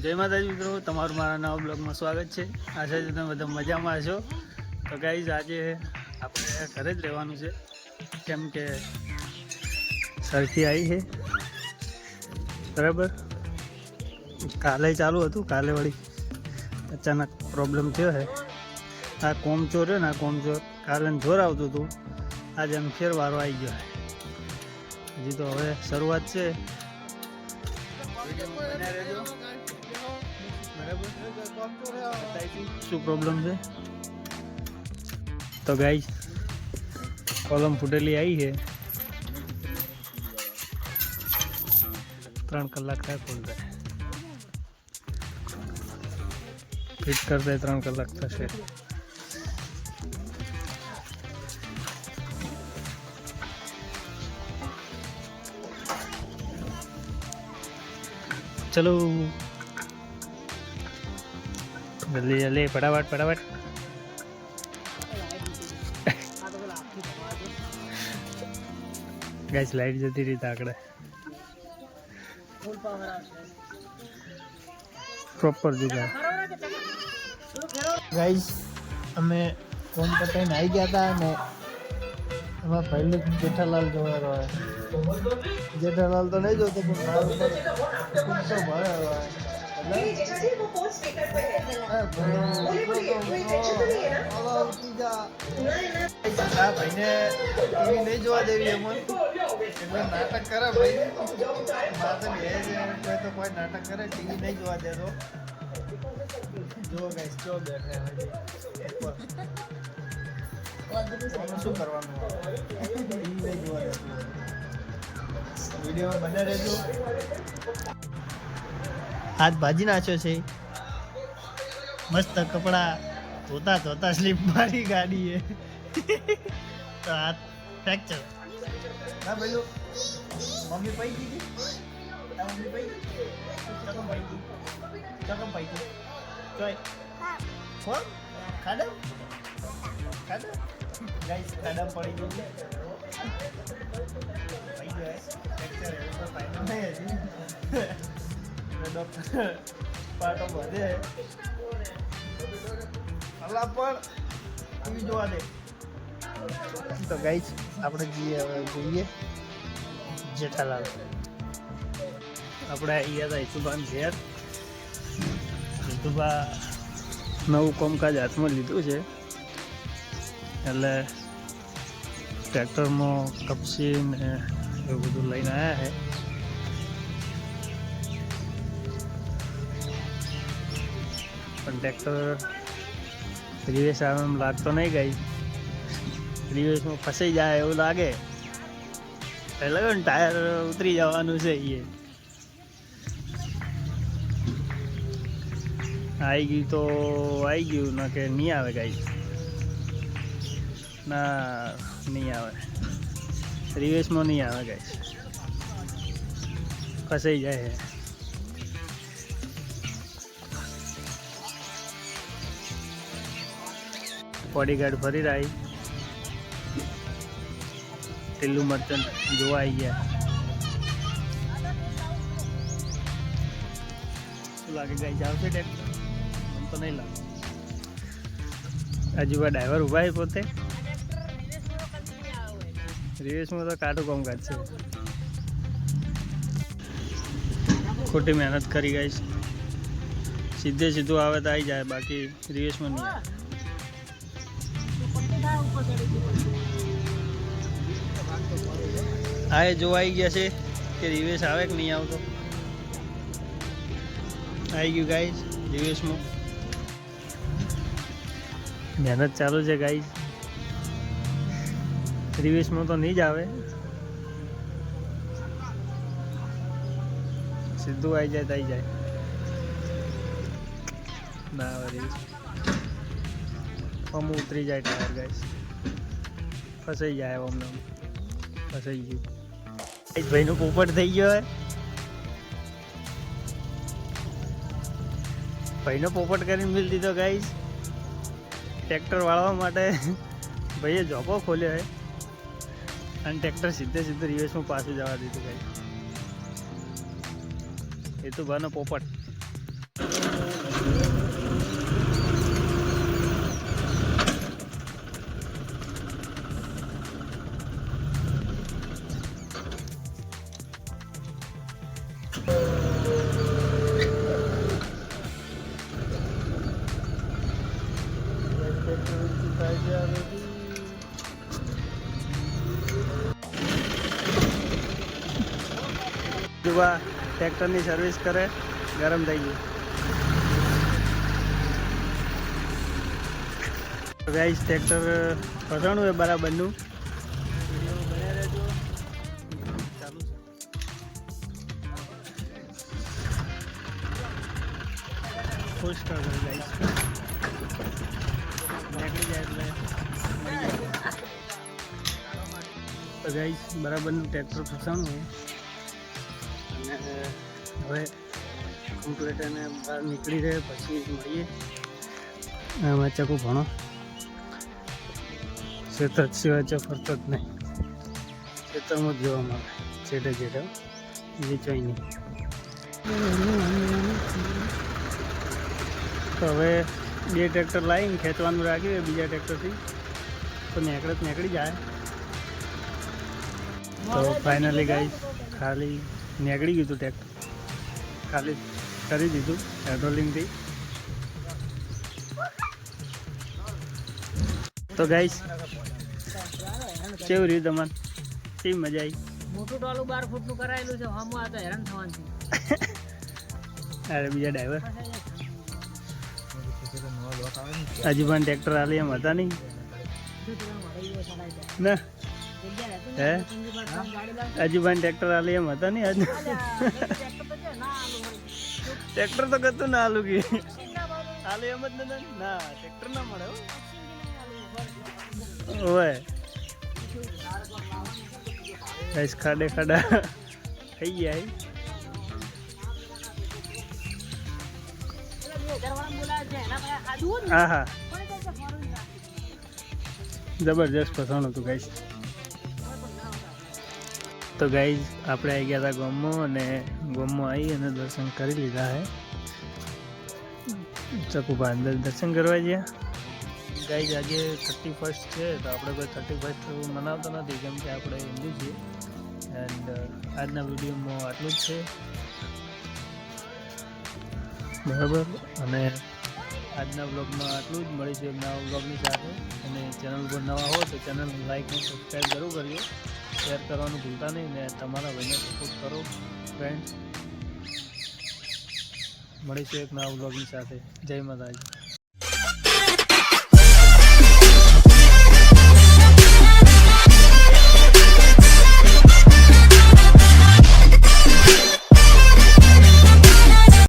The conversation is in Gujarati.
જય માતાજી મિત્રો, તમારું મારા નવા બ્લોગમાં સ્વાગત છે। આશા છે તમે બધા મજામાં હશો। તો ગાઈઝ આજે આપણે ઘરે જ રહેવાનું છે, કેમ કે સરખી આવી છે બરાબર। કાલે ચાલુ હતું, કાલે વળી અચાનક પ્રોબ્લેમ થયો છે। આ કોમચોર છે ને, આ કોમચોર કાલે જોર આવતું હતું, આજે આમ ફેર વારો આવી ગયો છે। હજી તો હવે શરૂઆત છે। બરાબર, શું પ્રોબ્લેમ છે તો ગાઈઝ કોલમ ફૂટેલી આવી છે। 3 કલાક થાય ખોલતા, ફિટ કરતા 3 કલાક થશે। चलो जल्दी जल्दी फटाफट फटाफट। गाइस लाइट जती रही आकड़े प्रॉपर जुगाड़। गाइस हमें फोन पटे आई गया था ने हमें पहले जेठालाल जो है जेठालाल तो नहीं जोते तो भरे हुआ है। भाई ने नहीं જોવા દેવી એમ એટલે નાટક કરે ભાઈ, મારે તો કોઈ નાટક કરે ટીવી નહીં જોવા દેતો। જો ગાઈસ જો બેઠે શું કરવાનું, ટીવી નહીં જોવા દેતું। વિડીયોમાં બને રહેજો। હાથ ભાજી નાખ્યો છે મસ્ત, કપડા ધોતા ધોતા સ્લીપ મારી ગાડી એ તો હાથ ફ્રેક્ચર ના ભાઈ। મમ્મી પઈ ગઈ, મમ્મી પઈ ચકમ પઈ ગઈ, ચકમ પઈ ગઈ ચોય ફોન ખાડમ ખાડમ ગાઈસ ખાડમ પડી ગઈ પઈ જાય ફ્રેક્ચર એ તો ફાઈનલ નહીં હજી। ડોક્ટર પાટો વધે અલા પણ ટીવી જોવા દે તો ગાઈસ આપણે જોઈએ જેઠાલાલ। આપણે અહીંયા હતા ઈસુબાન ઘેર। ઈસુબા નવું કામકાજ હાથમાં લીધું છે એટલે ટ્રેક્ટરમાં કપસી ને એવું બધું લઈને આવ્યા છે। પણ ટ્રેક્ટર રિવેશ આવે એમ લાગતો નહીં ગઈ, રિવેશમાં ફસાઈ જાય એવું લાગે એટલે ને ટાયર ઉતરી જવાનું છે। એ આવી ગયું તો આવી ગયું, ના કે નહીં આવે ગાઈ, ના નહીં આવે રિવેશમાં નહીં આવે ગાઈ, ફસાઈ જાય છે। બોડીગાર્ડ ફરી રહી, ટીલું મર્ચન્ટ જોવા આવી ગયા। શું લાગે ગાઈ આવશે ટ્રેક્ટર? મને તો નહીં લાગે। હજુ ડ્રાઈવર ઉભા છે પોતે, રિવેશમાં તો કાઢું કામકાજ છે, ખોટી મહેનત કરી ગઈ। સીધે સીધું આવે તો આવી જાય, બાકી રિવેશમાં નહીં આવે। હા એ જોવા આવી ગયા છે કે રિવેશ આવે કે નહીં આવતો। આવી ગયું ગાઈઝ રિવેશમાં, મહેનત ચાલુ છે ગાઈઝ। રિવેશમાં તો નહીં જ આવે, સીધું આવી જાય તો આવી જાય ના આવે રિવેશ, અમુક ઉતરી જાય ટાયર ગાઈઝ, ફસાઈ જાય અમને ફસાઈ ગયું। ભાઈનો પોપટ થઈ ગયો હે, ભાઈનો પોપટ કરીને મિલ દીધો ગાઈઝ। ટ્રેક્ટર વાળવા માટે ભાઈએ જોકો ખોલ્યો હે અને ટ્રેક્ટર સીધે સીધું રિવેશમાં પાછું જવા દીધું ગાઈઝ। એ તો ભાનો પોપટ ટ્રેક્ટરની સર્વિસ કરે ગરમ થઈ ગયું ગાઈસ ટ્રેક્ટર ફસાણું એ બરાબરનું વિડીયો બન્યા રહેજો ચાલુ છે ફૂલ સ્ટાર્ટ કરે ગાઈસ નીકળી જાય એટલે તો ગાઈસ બરાબરનું ટ્રેક્ટર ફસાણું અને હવે કમ્પ્લીટ એને બહાર નીકળી રહે પછી મળીએ આમાં ચકુ ભણો ખેતર સિવાય ફરતો જ નહીં ખેતરમાં જ જોવામાં આવે છેટે છેટે વેચાય નહીં તો હવે બે ટ્રેક્ટર લાવીને ખેંચવાનું રાખ્યું બીજા ટ્રેક્ટરથી તો નીકળી જાય તો ફાઇનલી ગાઈસ ખાલી નીકળી ગયું હતું ટ્રેક્ટર ખાલી કરી દીધું પેટ્રોલિંગથી તો ગાઈસ કેવું રહ્યું તમારે કેવી મજા આવી મોટું ટોલું 12 ફૂટનું કરાયેલું છે હમ આ તો હેરાન થવાનું છે અરે બીજા ડ્રાઈવર હજી પણ ટ્રેક્ટર હાલે એમ હતા નહીં ના હે હજી પણ ટ્રેક્ટર હાલે એમ હતા નહીં હજુ ટ્રેક્ટર તો કતું ના હાલું કે હાલે એમ જ નથી ના ટ્રેક્ટર ના મળે ઓય ગાઈસ ખાડે ખાડા થઈ ગયા હા હા જબરજસ્ત ફસાણું હતું ગાઈસ તો ગાઈસ આપણે આવી ગયા હતા ગામમાં અને ગામમાં આવી અને દર્શન કરી લીધા હે ચકુભા અંદર દર્શન કરવા ગયા ગાઈસ આજે 31st છે તો આપણે કોઈ 31st મનાવતો નથી કેમ કે આપણે હિન્દુ છીએ એન્ડ આજના વિડીયોમાં આટલું જ છે બરાબર અને આજના બ્લોગમાં આટલું જ મળીશું એક નવા બ્લોગની સાથે અને ચેનલ પર નવા હો તો ચેનલ લાઈક અને સબસ્ક્રાઈબ જરૂર કરજો શેર કરવાનું ભૂલતા નહીં ને તમારા ભાઈને સપોર્ટ કરો ફ્રેન્ડ્સ મળીશું એક નવા બ્લોગની સાથે જય માતાજી